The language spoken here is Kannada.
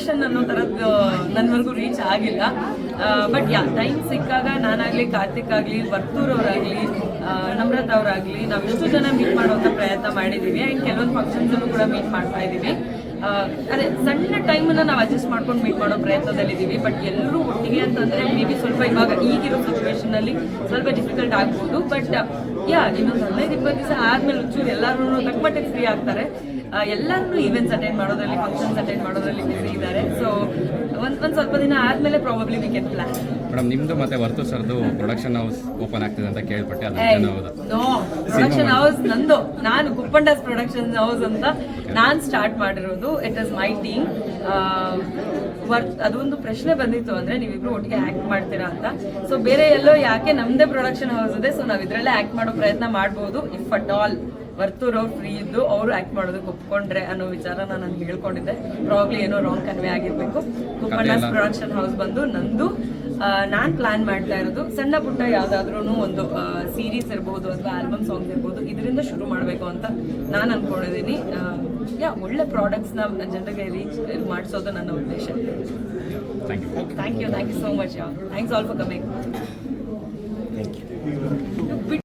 ಸಿಚುವೇಶನ್ ಅನ್ನೋ ಥರದ್ದು ನನ್ನವರೆಗೂ ರೀಚ್ ಆಗಿಲ್ಲ. ಬಟ್ ಟೈಮ್ ಸಿಕ್ಕಾಗ ನಾನಾಗಲಿ, ಕಾರ್ತಿಕ್ ಆಗಲಿ, ವರ್ತೂರ್ ಅವರಾಗಲಿ, ನಮ್ರತಾ ಅವರಾಗಲಿ, ನಾವು ಇಷ್ಟು ಜನ ಮೀಟ್ ಮಾಡುವಂಥ ಪ್ರಯತ್ನ ಮಾಡಿದ್ದೀವಿ. ಆ್ಯಂಡ್ ಕೆಲವೊಂದು ಫಂಕ್ಷನ್ಸಲ್ಲೂ ಕೂಡ ಮೀಟ್ ಮಾಡ್ತಾ ಇದ್ದೀವಿ. ಅದೇ ಸಣ್ಣ ಟೈಮನ್ನು ನಾವು ಅಡ್ಜಸ್ಟ್ ಮಾಡ್ಕೊಂಡು ಮೀಟ್ ಮಾಡೋ ಪ್ರಯತ್ನದಲ್ಲಿದ್ದೀವಿ. ಬಟ್ ಎಲ್ಲರೂ ಒಟ್ಟಿಗೆ ಅಂತಂದರೆ ಮೇ ಬಿ ಸ್ವಲ್ಪ ಇವಾಗ ಈಗಿರೋ ಸಿಚುವೇಶನಲ್ಲಿ ಸ್ವಲ್ಪ ಡಿಫಿಕಲ್ಟ್ ಆಗ್ಬೋದು. ಬಟ್ ಇನ್ನೊಂದು 15-20 ದಿವಸ ಆದಮೇಲೆ ಒಂಚೂರು ಎಲ್ಲರೂ ತಕ್ಕಮಟ್ಟಿಗೆ ಫ್ರೀ ಆಗ್ತಾರೆ. ಎಲ್ಲರೂ ಈವೆಂಟ್ಸ್ ಅಟೆಂಡ್ ಮಾಡೋದ್ರಲ್ಲಿ, ಫಂಕ್ಷನ್ಸ್ ಅಟೆಂಡ್ ಮಾಡೋದ್ರಲ್ಲಿ ಬಿಸಿ ಇದ್ದಾರೆ. ಸೊ ಒಂದು ಸ್ವಲ್ಪ ದಿನ ಆದಮೇಲೆ probably we can plan. Madam, ನಿಮ್ಮದು ಮತ್ತೆ ವರ್ತು ಸರ್ದು ಪ್ರೊಡಕ್ಷನ್ ಹೌಸ್ ಓಪನ್ ಆಗ್ತಿದೆ ಅಂತ ಕೇಳ್ಪಟ್ಟೆ, ಅದು ಹೌದಾ? ನೋ, ಪ್ರೊಡಕ್ಷನ್ ಹೌಸ್ ನಂದು. ನಾನು ಕುಪ್ಪಂಡಾಸ್ ಪ್ರೊಡಕ್ಷನ್ ಹೌಸ್ ಅಂತ ನಾನು ಸ್ಟಾರ್ಟ್ ಮಾಡಿರೋದು. It is my team. ಅದೊಂದು ಪ್ರಶ್ನೆ ಬಂದಿತ್ತು, ಅಂದರೆ ನೀವಿಬ್ರು ಒಟ್ಟಿಗೆ ಆ್ಯಕ್ಟ್ ಮಾಡ್ತೀರಾ ಅಂತ. ಸೊ ಬೇರೆ ಎಲ್ಲೋ ಯಾಕೆ, ನಮ್ಮದೇ ಪ್ರೊಡಕ್ಷನ್ ಹೌಸ್ ಇದೆ, ಸೊ ನಾವು ಇದರಲ್ಲೇ ಆ್ಯಕ್ಟ್ ಮಾಡೋ ಪ್ರಯತ್ನ ಮಾಡ್ಬೋದು. ಇಫ್ ಅಟ್ ಆಲ್ ವರ್ತೂರ್ ಅವ್ರು ಫ್ರೀ ಇದ್ದು ಅವರು ಆ್ಯಕ್ಟ್ ಮಾಡೋದಕ್ಕೆ ಒಪ್ಕೊಂಡ್ರೆ ಅನ್ನೋ ವಿಚಾರನ ನಾನು ಹೇಳ್ಕೊಂಡಿದ್ದೆ. ಪ್ರಾಬ್ಲಿ ಏನೋ ರಾಂಗ್ ಕನ್ವೆ ಆಗಿರಬೇಕು. ಕುಪ್ಪಂಡಾಸ್ ಪ್ರೊಡಕ್ಷನ್ ಹೌಸ್ ಬಂದು ನಂದು. ನಾನು ಪ್ಲಾನ್ ಮಾಡ್ತಾ ಇರೋದು ಸಣ್ಣ ಪುಟ್ಟ ಯಾವುದಾದ್ರೂ ಒಂದು ಸೀರೀಸ್ ಇರ್ಬೋದು ಅಥವಾ ಆಲ್ಬಮ್ ಸಾಂಗ್ಸ್ ಇರ್ಬೋದು, ಇದರಿಂದ ಶುರು ಮಾಡಬೇಕು ಅಂತ ನಾನು ಅಂದ್ಕೊಂಡಿದ್ದೀನಿ. ಒಳ್ಳೆ ಪ್ರಾಡಕ್ಟ್ಸ್ನ ಜನರಿಗೆ ರೀಚ್ ಮಾಡಿಸೋದು ನನ್ನ ಉದ್ದೇಶ. Thank you so much. Thanks all for coming.